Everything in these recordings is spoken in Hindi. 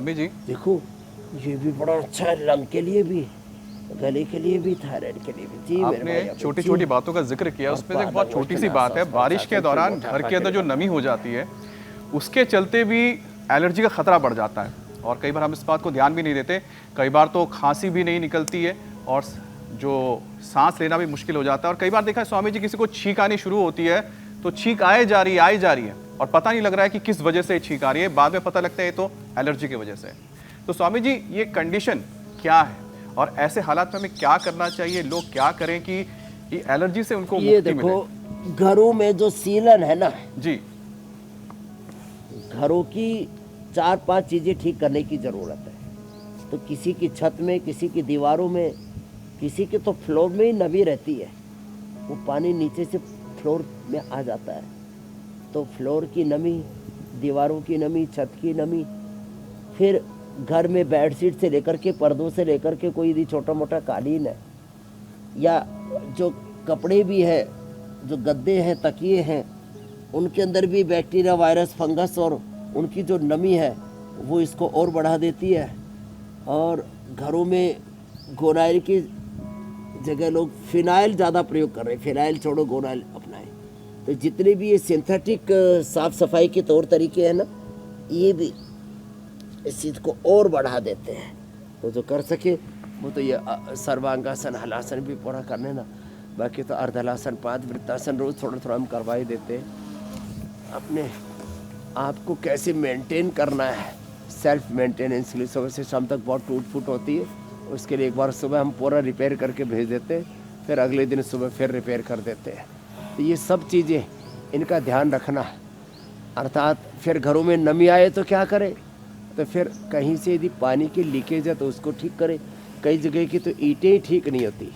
स्वामी जी देखो ये भी बड़ा अच्छा है, लंग के लिए भी, गले के लिए भी, थायराइड के लिए भी। जी मेरे आपने भाई, छोटी छोटी बातों का जिक्र किया, उसमें से एक बहुत छोटी सी बात है, बारिश के दौरान घर के अंदर जो नमी हो जाती है उसके चलते भी एलर्जी का खतरा बढ़ जाता है, और कई बार हम इस बात को ध्यान भी नहीं देते। कई बार तो खांसी भी नहीं निकलती है और जो सांस लेना भी मुश्किल हो जाता है। और कई बार देखा है स्वामी जी, किसी को छींक आनी शुरू होती है तो छींक आए जा रही है और पता नहीं लग रहा है कि किस वजह से छींक आ रही है, बाद में पता लगता है ये तो एलर्जी की वजह से है। तो स्वामी जी ये कंडीशन क्या है और ऐसे हालात में हमें क्या करना चाहिए, लोग क्या करें कि ये एलर्जी से उनको ये मुक्ति देखो, मिले? घरों में जो सीलन है ना जी, घरों की 4-5 चीजें ठीक करने की जरूरत है। तो किसी की छत में, किसी की दीवारों में, किसी के तो फ्लोर में ही नमी रहती है, वो पानी नीचे से फ्लोर में आ जाता है। तो फ्लोर की नमी, दीवारों की नमी, छत की नमी, फिर घर में बेडशीट से लेकर के, पर्दों से लेकर के, कोई भी छोटा मोटा कालीन है या जो कपड़े भी है, जो गद्दे हैं, तकिए हैं, उनके अंदर भी बैक्टीरिया, वायरस, फंगस और उनकी जो नमी है वो इसको और बढ़ा देती है। और घरों में गोनाइल की जगह लोग फिनाइल ज़्यादा प्रयोग कर रहे हैं, फिनाइल छोड़ो गोनाइल अपनाएं। तो जितने भी ये सिंथेटिक साफ सफाई के तौर तरीके हैं ना, ये भी इस चीज़ को और बढ़ा देते हैं। तो जो कर सके वो तो ये सर्वांगासन, हलासन भी पूरा करने ना, बाकी तो अर्धहलासन, पादवृत्तासन रोज़ थोड़ा थोड़ा हम करवा ही देते हैं। अपने आपको कैसे मेंटेन करना है, सेल्फ मेंटेनेंस के लिए सुबह से शाम तक बहुत टूट फूट होती है, उसके लिए एक बार सुबह हम पूरा रिपेयर करके भेज देते हैं, फिर अगले दिन सुबह फिर रिपेयर कर देते हैं। तो ये सब चीज़ें, इनका ध्यान रखना है। अर्थात फिर घरों में नमी आए तो क्या करें, तो फिर कहीं से यदि पानी की लीकेज है तो उसको ठीक करें। कई जगह की तो ईंटें ही ठीक नहीं होती,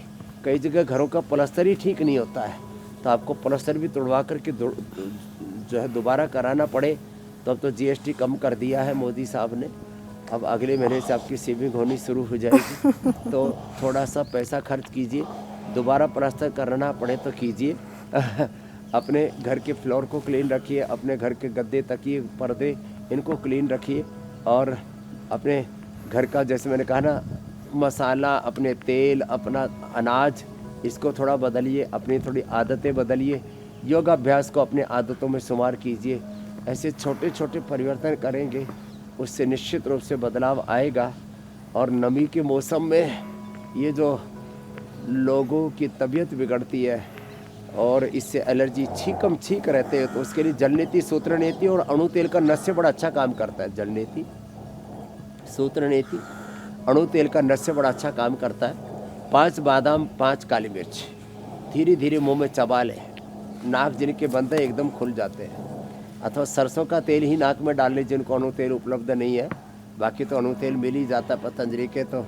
कई जगह घरों का प्लास्टर ही ठीक नहीं होता है, तो आपको प्लास्टर भी तोड़वा करके जो है दोबारा कराना पड़े। तो अब तो जीएसटी कम कर दिया है मोदी साहब ने, अब अगले महीने से आपकी सेविंग होनी शुरू हो जाएगी। तो थोड़ा सा पैसा खर्च कीजिए, दोबारा प्लास्टर कराना पड़े तो कीजिए। अपने घर के फ्लोर को क्लीन रखिए, अपने घर के गद्दे, तकिए, पर्दे, इनको क्लीन रखिए। और अपने घर का, जैसे मैंने कहा ना, मसाला, अपने तेल, अपना अनाज, इसको थोड़ा बदलिए, अपनी थोड़ी आदतें बदलिए, योगाभ्यास को अपने आदतों में शुमार कीजिए। ऐसे छोटे छोटे परिवर्तन करेंगे, उससे निश्चित रूप से बदलाव आएगा। और नमी के मौसम में ये जो लोगों की तबीयत बिगड़ती है और इससे एलर्जी, छींकम छींक रहते हैं, तो उसके लिए जलनेति, सूत्रनेति और अणु तेल का नस्य बड़ा अच्छा काम करता है। जलनेति, सूत्रनेति, अणु तेल का नस्य बड़ा अच्छा काम करता है। 5 बादाम, 5 काली मिर्च धीरे धीरे मुंह में चबा लें, नाक जिनके बंद है एकदम खुल जाते हैं। अथवा सरसों का तेल ही नाक में डाल लें जिनको अणु तेल उपलब्ध नहीं है, बाकी तो अणु तेल मिल ही जाता है पतंजलि के, तो